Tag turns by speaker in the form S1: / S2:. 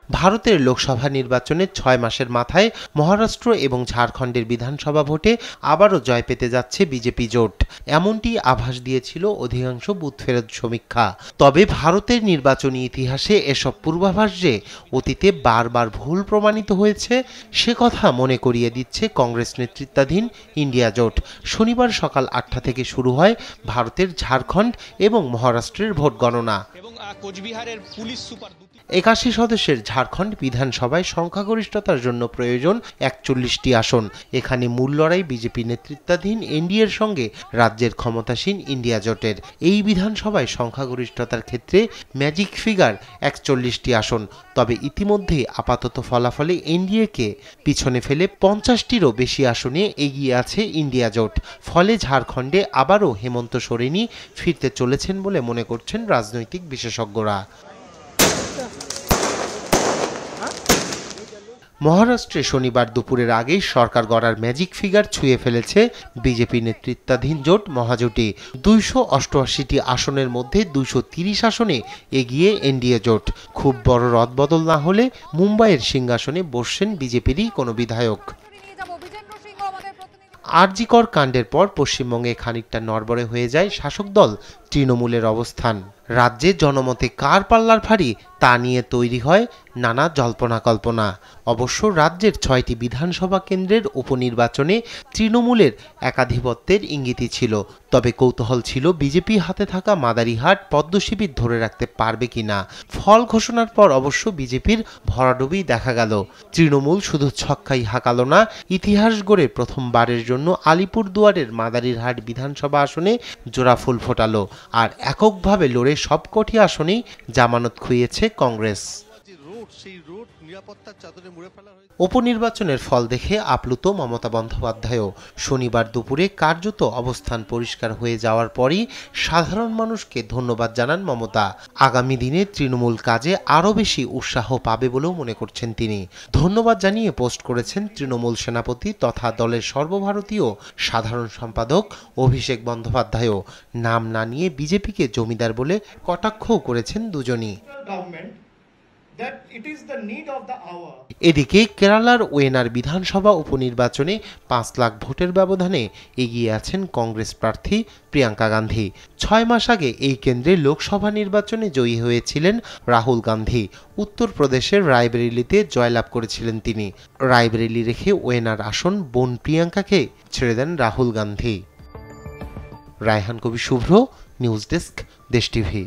S1: ভারতের লোকসভা নির্বাচনের ৬ মাসের মাথায় মহারাষ্ট্র এবং ঝাড়খণ্ডের বিধানসভা ভোটে আবারও জয় পেতে যাচ্ছে বিজেপি জোট, এমনটি আভাস দিয়েছিল অধিকাংশ বুথ ফেরত সমীক্ষা। তবে ভারতের নির্বাচনী ইতিহাসে এসব পূর্বাভাস যে অতীতে বারবার ভুল প্রমাণিত হয়েছে সে কথা মনে করিয়ে দিচ্ছে কংগ্রেস নেতৃত্বাধীন ইন্ডিয়া জোট। শনিবার সকাল ৮টা থেকে শুরু হয় ভারতের ঝাড়খণ্ড এবং মহারাষ্ট্রের ভোট গণনা। ৮১ সদস্যের ঝাড়খণ্ড বিধানসভায় সংখ্যাগরিষ্ঠতার জন্য প্রয়োজন ৪১টি আসন। এখানে মূল লড়াই বিজেপি নেতৃত্বাধীন এনডিএর সঙ্গে রাজ্যের ক্ষমতাসীন ইন্ডিয়া জোটের। এই বিধানসভায় সংখ্যাগরিষ্ঠতার ক্ষেত্রে ম্যাজিক ফিগার ৪১টি আসন। তবে ইতিমধ্যে আপাতত ফলাফলে এনডিএকে পিছনে ফেলে ৫০টিরও বেশি আসনে এগিয়ে আছে ইন্ডিয়া জোট। ফলে ঝাড়খণ্ডে আবারও হেমন্ত সোরেনই ফিরতে চলেছেন বলে মনে করছেন রাজনৈতিক বিশেষজ্ঞরা। মহারাষ্ট্রে শনিবার দুপুরের আগেই সরকার গড়ার ম্যাজিক ফিগার ছুঁয়ে ফেলেছে বিজেপি নেতৃত্বাধীন জোট মহাজোটে। ২৮৮টি আসনের মধ্যে ২৩০ আসনে এগিয়ে এনডিএ জোট। খুব বড় রদবদল না হলে মুম্বাইয়ের সিংহাসনে বসছেন বিজেপিরই কোনো বিধায়ক। আরজি কর কাণ্ডের পর পশ্চিমবঙ্গে খানিকটা নড়বড়ে হয়ে যায় শাসক দল তৃণমূলের অবস্থান। রাজ্যে জনমতে কার পাল্লার ভারী তা নিয়ে তৈরি হয় নানা জল্পনা কল্পনা। অবশ্য রাজ্যের ৬টি বিধানসভা কেন্দ্রের উপনির্বাচনে তৃণমূলের একাধিপত্যের ইঙ্গিতই ছিল। তবে কৌতূহল ছিল বিজেপি হাতে থাকা মাদারিহাট পদ্মশিবির ধরে রাখতে পারবে কিনা। ফল ঘোষণার পর অবশ্য বিজেপির ভরাডুবি দেখা গেল। তৃণমূল শুধু ছক্কাই হাঁকালো না, ইতিহাস গড়ে প্রথমবারের জন্য আলিপুরদুয়ারের মাদারিহাট বিধানসভা আসনে জোড়া ফুল ফোটালো। আর এককভাবে লড়ে সবকটি আসনেই জামানত খুইয়েছে কংগ্রেস। উপনির্বাচনের ফল দেখে আপ্লুত মমতা বন্দ্যোপাধ্যায়ও। শনিবার দুপুরে কার্যত অবস্থান পরিষ্কার হয়ে যাওয়ার পরই সাধারণ মানুষকে ধন্যবাদ জানান মমতা। আগামী দিনে তৃণমূল কাজে আরও বেশি উৎসাহ পাবে বলেও মনে করছেন তিনি। ধন্যবাদ জানিয়ে পোস্ট করেছেন তৃণমূল সেনাপতি তথা দলের সর্বভারতীয় সাধারণ সম্পাদক অভিষেক বন্দ্যোপাধ্যায়ও। নাম না নিয়ে বিজেপিকে জমিদার বলে কটাক্ষও করেছেন দুজনই। এদিকে কেরালার ওয়েনার বিধানসভা উপনির্বাচনে ৫ লাখ ভোটের ব্যবধানে এগিয়ে আছেন কংগ্রেস প্রার্থী প্রিয়াঙ্কা গান্ধী। ৬ মাস আগে এই কেন্দ্রে লোকসভা নির্বাচনে জয়ী হয়েছিলেন রাহুল গান্ধী। উত্তরপ্রদেশের রায়বেরেলিতে জয়লাভ করেছিলেন তিনি। রায়বেরেলি রেখে ওয়েনার আসন বোন প্রিয়াঙ্কাকে ছেড়ে দেন রাহুল গান্ধী। রায়হান কবি শুভ্র, নিউজ ডেস্ক, দেশ টিভি।